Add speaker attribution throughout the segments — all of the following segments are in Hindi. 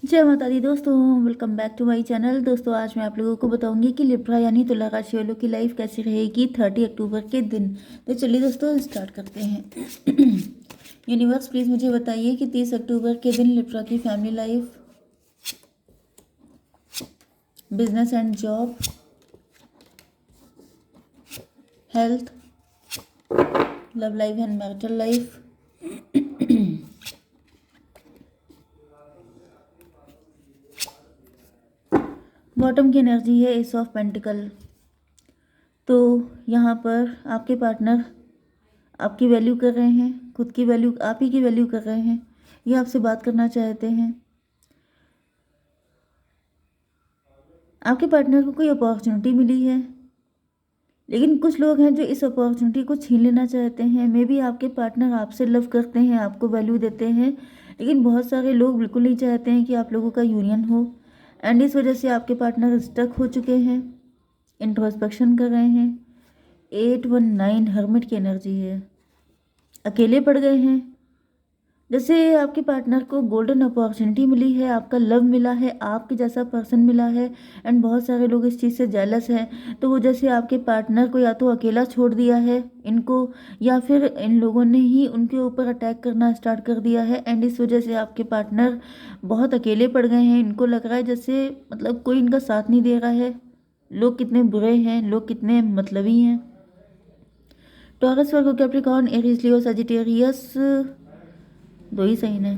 Speaker 1: जय माता दी दोस्तों, welcome back to my channel. दोस्तों आज मैं आप लोगों को बताऊंगी कि लिब्रा यानी तुला राशि वालों की लाइफ कैसी रहेगी 30 अक्टूबर के दिन। तो चलिए दोस्तों स्टार्ट करते हैं। यूनिवर्स प्लीज़ मुझे बताइए कि 30 अक्टूबर के दिन लिब्रा की family life, business and job, health, love life and marital life, bottom की एनर्जी है एस ऑफ पेंटिकल। तो यहाँ पर आपके पार्टनर आपकी वैल्यू कर रहे हैं, खुद की वैल्यू, आप ही की वैल्यू कर रहे हैं, ये आपसे बात करना चाहते हैं। आपके पार्टनर को कोई अपॉर्चुनिटी मिली है, लेकिन कुछ लोग हैं जो इस अपॉर्चुनिटी को छीन लेना चाहते हैं। मे बी आपके पार्टनर आपसे लव करते हैं, आपको वैल्यू देते हैं, लेकिन बहुत सारे लोग बिल्कुल नहीं चाहते हैं कि आप लोगों का यूनियन हो। एंड इस वजह से आपके पार्टनर स्टक हो चुके हैं, इंट्रोस्पेक्शन कर रहे हैं। 819 हर्मिट की एनर्जी है, अकेले पड़ गए हैं। जैसे आपके पार्टनर को गोल्डन अपॉर्चुनिटी मिली है, आपका लव मिला है, आपके जैसा पर्सन मिला है। एंड बहुत सारे लोग इस चीज़ से जेलस हैं। तो वो जैसे आपके पार्टनर को या तो अकेला छोड़ दिया है इनको, या फिर इन लोगों ने ही उनके ऊपर अटैक करना स्टार्ट कर दिया है। एंड इस वजह से आपके पार्टनर बहुत अकेले पड़ गए हैं। इनको लग रहा है जैसे मतलब कोई इनका साथ नहीं दे रहा है। लोग कितने बुरे हैं, लोग कितने मतलबी हैं। टॉरस, वर्गो, कैप्रिकॉर्न, एरीज, लियो, सजिटेरियस, दो ही सही है।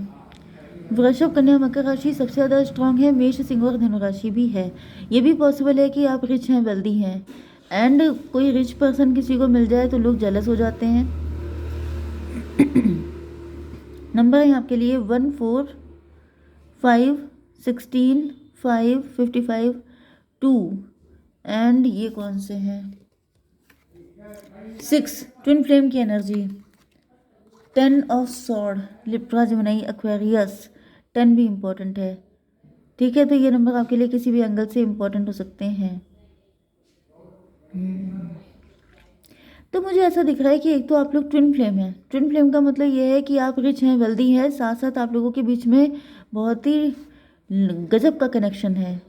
Speaker 1: वृषभ, कन्या, मकर राशि सबसे ज़्यादा स्ट्रांग है। मेष, सिंह और धनु राशि भी है। ये भी पॉसिबल है कि आप रिच हैं, वेल्दी हैं। एंड कोई रिच पर्सन किसी को मिल जाए तो लोग जेलस हो जाते हैं। नंबर है आपके लिए 1, 4, 5, 16, 5, 55, 2। एंड ये कौन से हैं? 6, ट्विन फ्लेम की energy. 10 of sword, Libra, Gemini, Aquarius. 10 भी इम्पोर्टेंट है। ठीक है, तो ये नंबर आपके लिए किसी भी एंगल से इम्पोर्टेंट हो सकते हैं। तो मुझे ऐसा दिख रहा है कि एक तो आप लोग ट्विन फ्लेम हैं। ट्विन फ्लेम का मतलब ये है कि आप रिच हैं, वेल्दी हैं, साथ साथ आप लोगों के बीच में बहुत ही गजब का कनेक्शन है।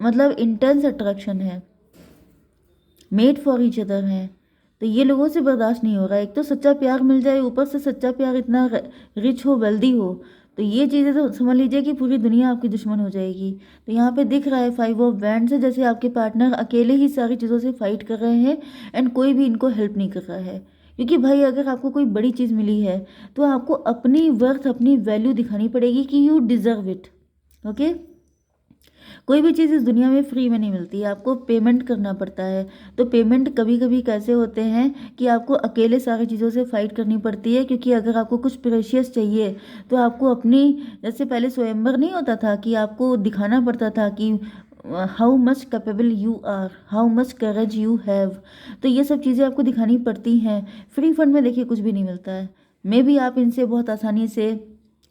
Speaker 1: मतलब इंटेंस अट्रैक्शन है, मेड फॉर ईच अदर हैं। तो ये लोगों से बर्दाश्त नहीं हो रहा है। एक तो सच्चा प्यार मिल जाए, ऊपर से सच्चा प्यार इतना रिच हो, वेल्दी हो, तो ये चीज़ें तो समझ लीजिए कि पूरी दुनिया आपकी दुश्मन हो जाएगी। तो यहाँ पे दिख रहा है 5 ऑफ वैंड्स है, जैसे आपके पार्टनर अकेले ही सारी चीज़ों से फाइट कर रहे हैं। एंड कोई भी इनको हेल्प नहीं कर रहा है। क्योंकि भाई अगर आपको कोई बड़ी चीज़ मिली है तो आपको अपनी वर्थ, अपनी वैल्यू दिखानी पड़ेगी कि यू डिज़र्व इट। ओके, कोई भी चीज़ इस दुनिया में फ्री में नहीं मिलती है, आपको पेमेंट करना पड़ता है। तो पेमेंट कभी कभी कैसे होते हैं कि आपको अकेले सारी चीज़ों से फाइट करनी पड़ती है। क्योंकि अगर आपको कुछ प्रेशियस चाहिए तो आपको अपनी, जैसे पहले स्वयंवर नहीं होता था कि आपको दिखाना पड़ता था कि how much capable you are, how much courage you have. तो ये सब चीज़ें आपको दिखानी पड़ती हैं। फ्री फंड में देखिए कुछ भी नहीं मिलता है। मे भी आप इनसे बहुत आसानी से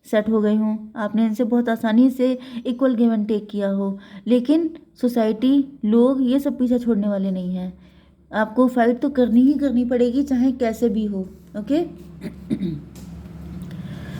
Speaker 1: सेट हो गए हों, आपने इनसे बहुत आसानी से इक्वल गिव एंड टेक किया हो, लेकिन सोसाइटी, लोग ये सब पीछा छोड़ने वाले नहीं हैं। आपको फाइट तो करनी ही करनी पड़ेगी, चाहे कैसे भी हो। ओके।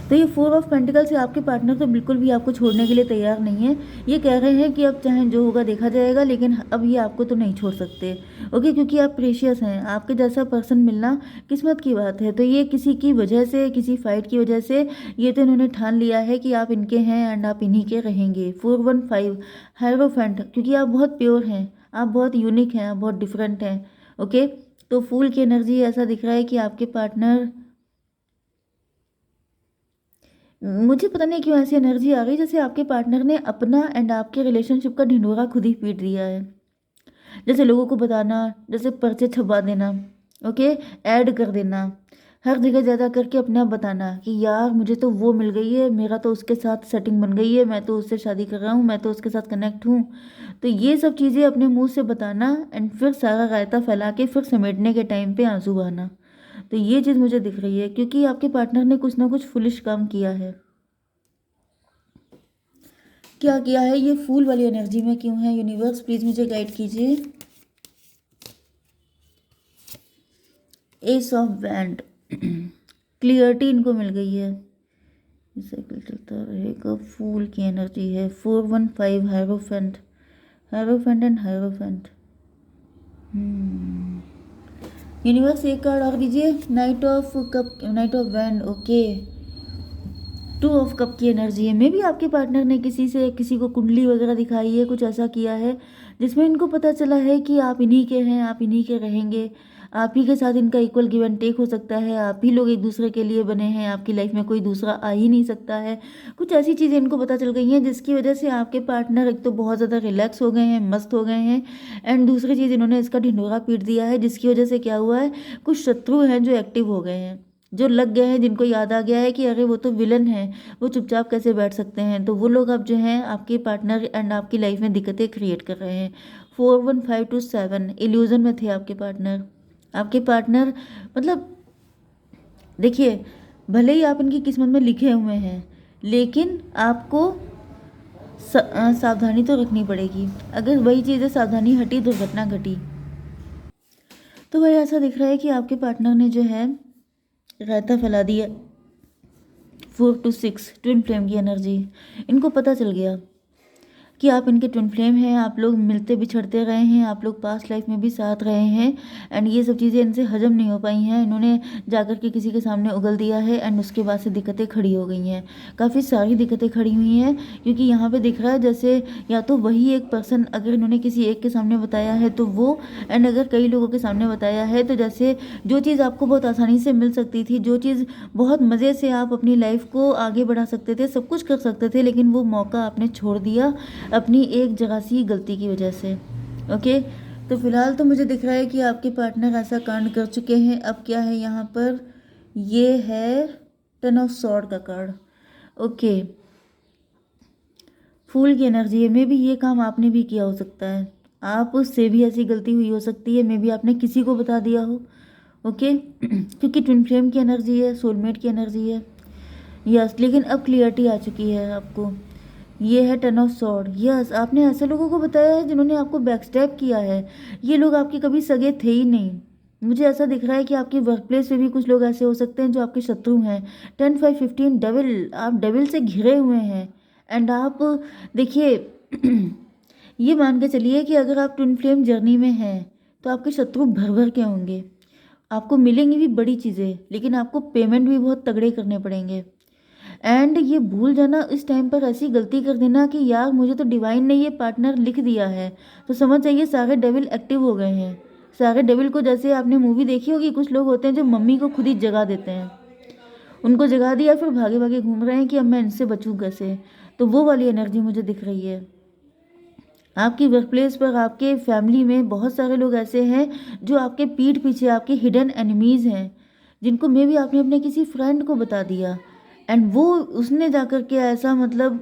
Speaker 1: तो ये 4 ऑफ पेंटिकल से आपके पार्टनर तो बिल्कुल भी आपको छोड़ने के लिए तैयार नहीं है। ये कह रहे हैं कि अब चाहे जो होगा देखा जाएगा, लेकिन अब ये आपको तो नहीं छोड़ सकते। ओके, क्योंकि आप प्रेशियस हैं, आपके जैसा पर्सन मिलना किस्मत की बात है। तो ये किसी की वजह से, किसी फाइट की वजह से, ये तो इन्होंने ठान लिया है कि आप इनके हैं एंड आप इन्हीं के रहेंगे। 415 हायरोफेंट, क्योंकि आप बहुत प्योर हैं, आप बहुत यूनिक हैं, आप बहुत डिफरेंट हैं। ओके, तो फूल की एनर्जी ऐसा दिख रहा है कि आपके पार्टनर, मुझे पता नहीं क्यों ऐसी एनर्जी आ गई जैसे आपके पार्टनर ने अपना एंड आपके रिलेशनशिप का ढिंढोरा खुद ही पीट दिया है। जैसे लोगों को बताना, जैसे पर्चे छपवा देना, ओके, ऐड कर देना, हर जगह ज़्यादा करके अपने आप बताना कि यार मुझे तो वो मिल गई है, मेरा तो उसके साथ सेटिंग बन गई है, मैं तो उससे शादी कर रहा हूँ, मैं तो उसके साथ कनेक्ट हूँ। तो ये सब चीज़ें अपने मुंह से बताना एंड फिर सारा रायता फैला के फिर समेटने के टाइम पे आंसू बहाना। तो ये चीज़ मुझे दिख रही है, क्योंकि आपके पार्टनर ने कुछ ना कुछ फुलिश काम किया है। क्या किया है? ये फूल वाली एनर्जी में क्यों है? यूनिवर्स प्लीज मुझे गाइड कीजिए। एस ऑफ वैंड, क्लियरिटी इनको मिल गई है। साइकिल चलता रहेगा। फूल की एनर्जी है। 415 hierophant, hierophant and hierophant. Universe एक कार्ड और दीजिए। Night of cup, night of wand. Okay, 2 of cup की एनर्जी है। मे भी आपके पार्टनर ने किसी को कुंडली वगैरह दिखाई है, कुछ ऐसा किया है जिसमें इनको पता चला है कि आप इन्हीं के हैं, आप इन्हीं के रहेंगे, आप ही के साथ इनका इक्वल गिव एंड टेक हो सकता है, आप ही लोग एक दूसरे के लिए बने हैं, आपकी लाइफ में कोई दूसरा आ ही नहीं सकता है। कुछ ऐसी चीज़ें इनको पता चल गई हैं जिसकी वजह से आपके पार्टनर एक तो बहुत ज़्यादा रिलैक्स हो गए हैं, मस्त हो गए हैं, एंड दूसरी चीज़ इन्होंने इसका ढिंढोरा पीट दिया है, जिसकी वजह से क्या हुआ है, कुछ शत्रु हैं जो एक्टिव हो गए हैं, जो लग गए हैं, जिनको याद आ गया है कि अरे वो तो विलन है, वो चुपचाप कैसे बैठ सकते हैं। तो वो लोग अब जो हैं आपके पार्टनर एंड आपकी लाइफ में दिक्कतें क्रिएट कर रहे हैं। 415 to 7 इल्यूजन में थे आपके पार्टनर। आपके पार्टनर मतलब देखिए, भले ही आप इनकी किस्मत में लिखे हुए हैं, लेकिन आपको सावधानी तो रखनी पड़ेगी। अगर वही चीज़ें सावधानी हटी, दुर्घटना घटी। तो भाई ऐसा दिख रहा है कि आपके पार्टनर ने जो है रायता फैला दिया। 4 to 6 ट्विन फ्लेम की एनर्जी। इनको पता चल गया कि आप इनके ट्विन फ्लेम हैं, आप लोग मिलते बिछड़ते रहे हैं, आप लोग पास्ट लाइफ में भी साथ रहे हैं, एंड ये सब चीज़ें इनसे हजम नहीं हो पाई हैं। इन्होंने जाकर के किसी के सामने उगल दिया है, एंड उसके बाद से दिक्कतें खड़ी हो गई हैं, काफ़ी सारी दिक्कतें खड़ी हुई हैं। क्योंकि यहाँ पे दिख रहा है जैसे या तो वही एक पर्सन, अगर इन्होंने किसी एक के सामने बताया है तो वो, एंड अगर कई लोगों के सामने बताया है तो जैसे जो चीज़ आपको बहुत आसानी से मिल सकती थी, जो चीज़ बहुत मज़े से आप अपनी लाइफ को आगे बढ़ा सकते थे, सब कुछ कर सकते थे, लेकिन वो मौका आपने छोड़ दिया अपनी एक जगह सी गलती की वजह से। ओके, तो फिलहाल तो मुझे दिख रहा है कि आपके पार्टनर ऐसा कांड कर चुके हैं। अब क्या है यहाँ पर, ये है 10 ऑफ सॉर्ड का कार्ड। ओके, फूल की एनर्जी है। मे भी ये काम आपने भी किया हो सकता है, आप उससे भी ऐसी गलती हुई हो सकती है, मे भी आपने किसी को बता दिया हो। ओके क्योंकि ट्विन फ्लेम की एनर्जी है, सोलमेट की एनर्जी है। यस, लेकिन अब क्लियरिटी आ चुकी है आपको। ये है 10 ऑफ सॉर्ड। यस, आपने ऐसे लोगों को बताया है जिन्होंने आपको बैकस्टैप किया है। ये लोग आपके कभी सगे थे ही नहीं। मुझे ऐसा दिख रहा है कि आपकी वर्क प्लेस पे भी कुछ लोग ऐसे हो सकते हैं जो आपके शत्रु हैं। 10 5 15 डेविल, आप डेविल से घिरे हुए हैं। एंड आप देखिए ये मान के चलिए कि अगर आप ट्विन फ्लेम जर्नी में हैं तो आपके शत्रु भर भर के होंगे। आपको मिलेंगी भी बड़ी चीज़ें, लेकिन आपको पेमेंट भी बहुत तगड़े करने पड़ेंगे। एंड ये भूल जाना, इस टाइम पर ऐसी गलती कर देना कि यार मुझे तो डिवाइन ने ये पार्टनर लिख दिया है, तो समझ जाइए सारे डेविल एक्टिव हो गए हैं। सारे डेविल को, जैसे आपने मूवी देखी होगी, कुछ लोग होते हैं जो मम्मी को खुद ही जगा देते हैं, उनको जगा दिया, फिर भागे भागे घूम रहे हैं कि अब मैं इनसे बचूं कैसे। तो वो वाली एनर्जी मुझे दिख रही है। आपकी वर्क प्लेस पर, आपके फैमिली में बहुत सारे लोग ऐसे हैं जो आपके पीठ पीछे आपके हिडन एनिमीज़ हैं, जिनको मे भी आपने अपने किसी फ्रेंड को बता दिया, एंड वो उसने जाकर के ऐसा मतलब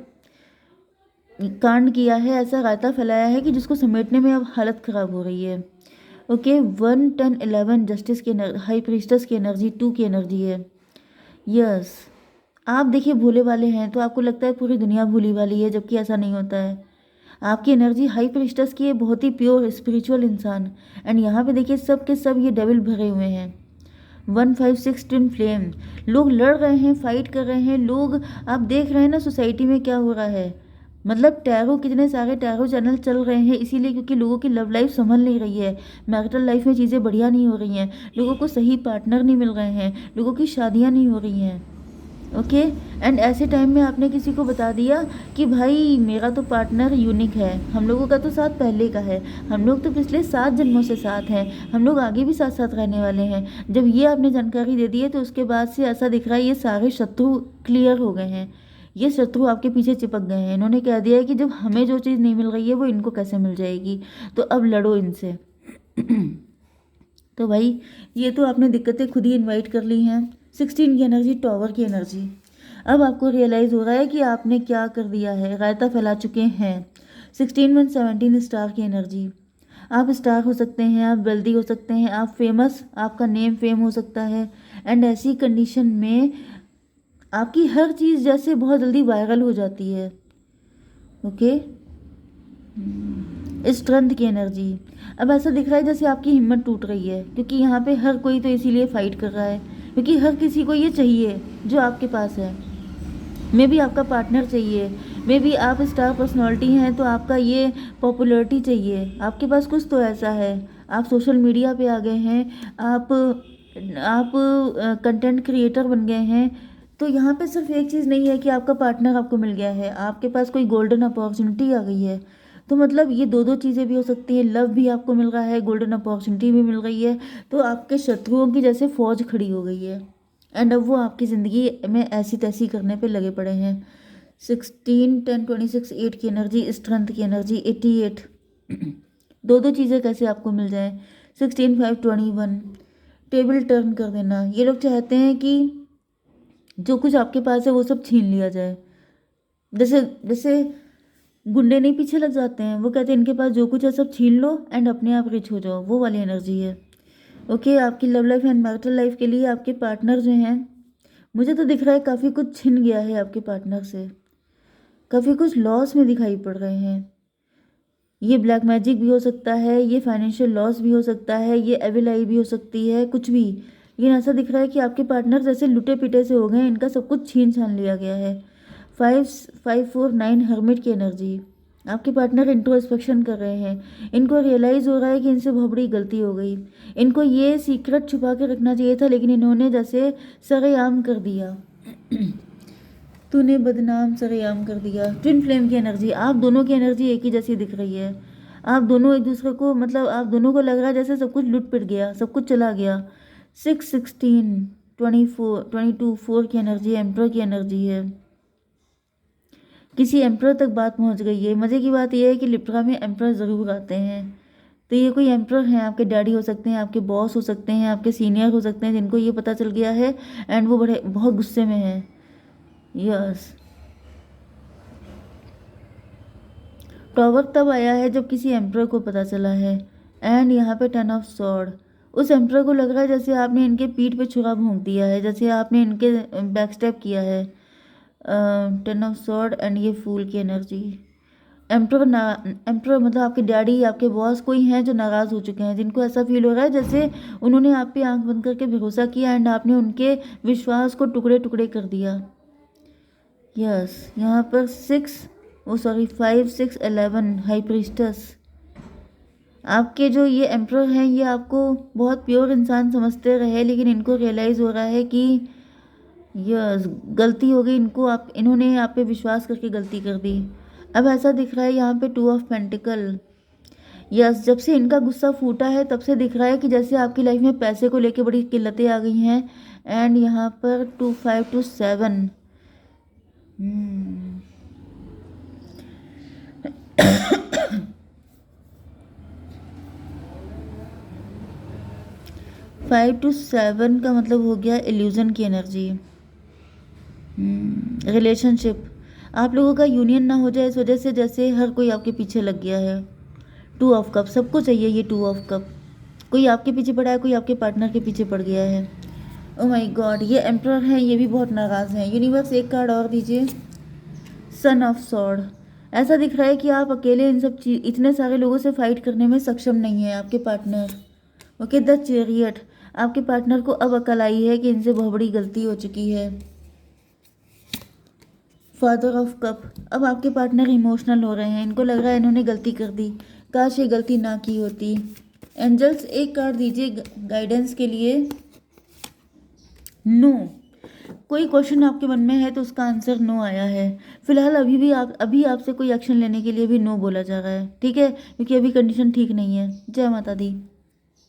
Speaker 1: कांड किया है, ऐसा रायता फैलाया है कि जिसको समेटने में अब हालत ख़राब हो रही है। ओके, 1 10 11 जस्टिस की, हाई प्रीस्टस की एनर्जी, 2 की एनर्जी है। यस, आप देखिए भोले वाले हैं तो आपको लगता है पूरी दुनिया भोली वाली है, जबकि ऐसा नहीं होता है। आपकी एनर्जी हाई प्रीस्टस की है, बहुत ही प्योर स्पिरिचुअल इंसान, एंड यहाँ पे देखिए सब के सब ये डेविल भरे हुए हैं। 1 5 6 ट्विन फ्लेम, लोग लड़ रहे हैं, फाइट कर रहे हैं लोग। आप देख रहे हैं ना सोसाइटी में क्या हो रहा है, मतलब टैरो, कितने सारे टैरो चैनल चल रहे हैं, इसीलिए क्योंकि लोगों की लव लाइफ संभल नहीं रही है, मैरिटल लाइफ में चीज़ें बढ़िया नहीं हो रही हैं, लोगों को सही पार्टनर नहीं मिल रहे हैं, लोगों की शादियाँ नहीं हो रही हैं। ओके, एंड ऐसे टाइम में आपने किसी को बता दिया कि भाई मेरा तो पार्टनर यूनिक है, हम लोगों का तो साथ पहले का है, हम लोग तो पिछले 7 जन्मों से साथ हैं, हम लोग आगे भी साथ साथ रहने वाले हैं। जब ये आपने जानकारी दे दी है तो उसके बाद से ऐसा दिख रहा है ये सारे शत्रु क्लियर हो गए हैं। ये शत्रु आपके पीछे चिपक गए हैं, इन्होंने कह दिया है कि जब हमें जो चीज़ नहीं मिल रही है वो इनको कैसे मिल जाएगी, तो अब लड़ो इनसे। तो भाई ये तो आपने दिक्कतें खुद ही इनवाइट कर ली हैं। 16 की एनर्जी, टॉवर की एनर्जी। अब आपको रियलाइज़ हो रहा है कि आपने क्या कर दिया है, रायता फैला चुके हैं। 16 1 17 स्टार की एनर्जी। आप स्टार हो सकते हैं, आप वेल्दी हो सकते हैं, आप फेमस, आपका नेम फेम हो सकता है, एंड ऐसी कंडीशन में आपकी हर चीज़ जैसे बहुत जल्दी वायरल हो जाती है। ओके, स्ट्रेंथ की एनर्जी। अब ऐसा दिख रहा है जैसे आपकी हिम्मत टूट रही है, क्योंकि यहाँ पे हर कोई तो इसीलिए फाइट कर रहा है क्योंकि हर किसी को ये चाहिए जो आपके पास है। मे बी आपका पार्टनर चाहिए, मे बी आप स्टार पर्सनालिटी हैं तो आपका ये पॉपुलैरिटी चाहिए, आपके पास कुछ तो ऐसा है, आप सोशल मीडिया पे आ गए हैं, आप कंटेंट क्रिएटर बन गए हैं। तो यहाँ पे सिर्फ एक चीज़ नहीं है कि आपका पार्टनर आपको मिल गया है, आपके पास कोई गोल्डन अपॉर्चुनिटी आ गई है। तो मतलब ये दो दो चीज़ें भी हो सकती है, लव भी आपको मिल रहा है, गोल्डन अपॉर्चुनिटी भी मिल रही है। तो आपके शत्रुओं की जैसे फौज खड़ी हो गई है एंड अब वो आपकी ज़िंदगी में ऐसी तैसी करने पे लगे पड़े हैं। 16 10 26 8 की एनर्जी, स्ट्रेंथ की एनर्जी 88। दो दो चीज़ें कैसे आपको मिल जाए। 16 5 21 टेबल टर्न कर देना। ये लोग चाहते हैं कि जो कुछ आपके पास है वो सब छीन लिया जाए। जैसे जैसे गुंडे नहीं पीछे लग जाते हैं, वो कहते हैं इनके पास जो कुछ है सब छीन लो एंड अपने आप रिच हो जाओ, वो वाली एनर्जी है। ओके, आपकी love life and marital life के लिए आपके पार्टनर जो हैं, मुझे तो दिख रहा है काफ़ी कुछ छिन गया है आपके पार्टनर से, काफ़ी कुछ लॉस में दिखाई पड़ रहे हैं। ये ब्लैक मैजिक भी हो सकता है, ये फाइनेंशियल लॉस भी हो सकता है, ये एविल आई भी हो सकती है, कुछ भी। लेकिन ऐसा दिख रहा है कि आपके पार्टनर जैसे लुटे पिटे से हो गए हैं, इनका सब कुछ छीन छान लिया गया है। 5 5 4 9 हर्मिट की एनर्जी। आपके पार्टनर इंट्रोस्पेक्शन कर रहे हैं, इनको रियलाइज़ हो रहा है कि इनसे बहुत बड़ी गलती हो गई, इनको ये सीक्रेट छुपा के रखना चाहिए था लेकिन इन्होंने जैसे सरेआम कर दिया। तूने बदनाम सरेआम कर दिया। ट्विन फ्लेम की एनर्जी, आप दोनों की एनर्जी एक ही जैसी दिख रही है। आप दोनों एक दूसरे को, मतलब आप दोनों को लग रहा है जैसे सब कुछ लुट पिट गया, सब कुछ चला गया। 6 16 24 22 4 की एनर्जी एम्प्रर की एनर्जी है। किसी एम्प्रर तक बात पहुंच गई है। मज़े की बात यह है कि लिब्रा में एम्प्रर ज़रूर आते हैं। तो ये कोई एम्प्रर हैं, आपके डैडी हो सकते हैं, आपके बॉस हो सकते हैं, आपके सीनियर हो सकते हैं, जिनको ये पता चल गया है एंड वो बड़े बहुत गुस्से में हैं। यस, टॉवर तब आया है जब किसी एम्प्रर को पता चला है। एंड यहाँ पे 10 ऑफ सॉर्ड, उस एम्प्रर को लग रहा है जैसे आपने इनके पीठ पे छुरा भोंक दिया है, जैसे आपने इनके बैक स्टेप किया है। 10 ऑफ सॉर्ड एंड ये फूल की एनर्जी। एम्प्रर मतलब आपके डैडी, आपके बॉस कोई हैं जो नाराज़ हो चुके हैं, जिनको ऐसा फील हो रहा है जैसे उन्होंने आप पे आंख बंद करके भरोसा किया एंड आपने उनके विश्वास को टुकड़े टुकड़े कर दिया। यस, यहाँ पर 5 6 11 हाई प्रीस्टस। आपके जो ये एम्प्रर हैं ये आपको बहुत प्योर इंसान समझते रहे, लेकिन इनको रियलाइज़ हो रहा है कि यस गलती हो गई, इन्होंने आप पे विश्वास करके गलती कर दी। अब ऐसा दिख रहा है यहाँ पे 2 ऑफ पेंटिकल। यस, जब से इनका गुस्सा फूटा है तब से दिख रहा है कि जैसे आपकी लाइफ में पैसे को लेके बड़ी किल्लतें आ गई हैं। एंड यहाँ पर 2 5 2 7 5 to 7 का मतलब हो गया इल्यूजन की एनर्जी। रिलेशनशिप, आप लोगों का यूनियन ना हो जाए इस वजह से जैसे हर कोई आपके पीछे लग गया है। 2 ऑफ कप, सबको चाहिए ये 2 ऑफ कप। कोई आपके पीछे पड़ा है, कोई आपके पार्टनर के पीछे पड़ गया है। ओ माय गॉड, ये एम्प्रर हैं, ये भी बहुत नाराज़ हैं। यूनिवर्स एक कार्ड और दीजिए। Son of sword. ऐसा दिख रहा है कि आप अकेले इन सब चीज, इतने सारे लोगों से फाइट करने में सक्षम नहीं है आपके पार्टनर। ओके, द चैरियट, आपके पार्टनर को अब अकल आई है कि इनसे बहुत बड़ी गलती हो चुकी है। फादर ऑफ कप, अब आपके पार्टनर इमोशनल हो रहे हैं, इनको लग रहा है इन्होंने गलती कर दी, काश ये गलती ना की होती। एंजल्स एक कार्ड दीजिए गाइडेंस के लिए। नो, कोई क्वेश्चन आपके मन में है तो उसका आंसर नो आया है। फिलहाल अभी आपसे कोई एक्शन लेने के लिए भी नो बोला जा रहा है, ठीक है, क्योंकि अभी कंडीशन ठीक नहीं है। जय माता दी।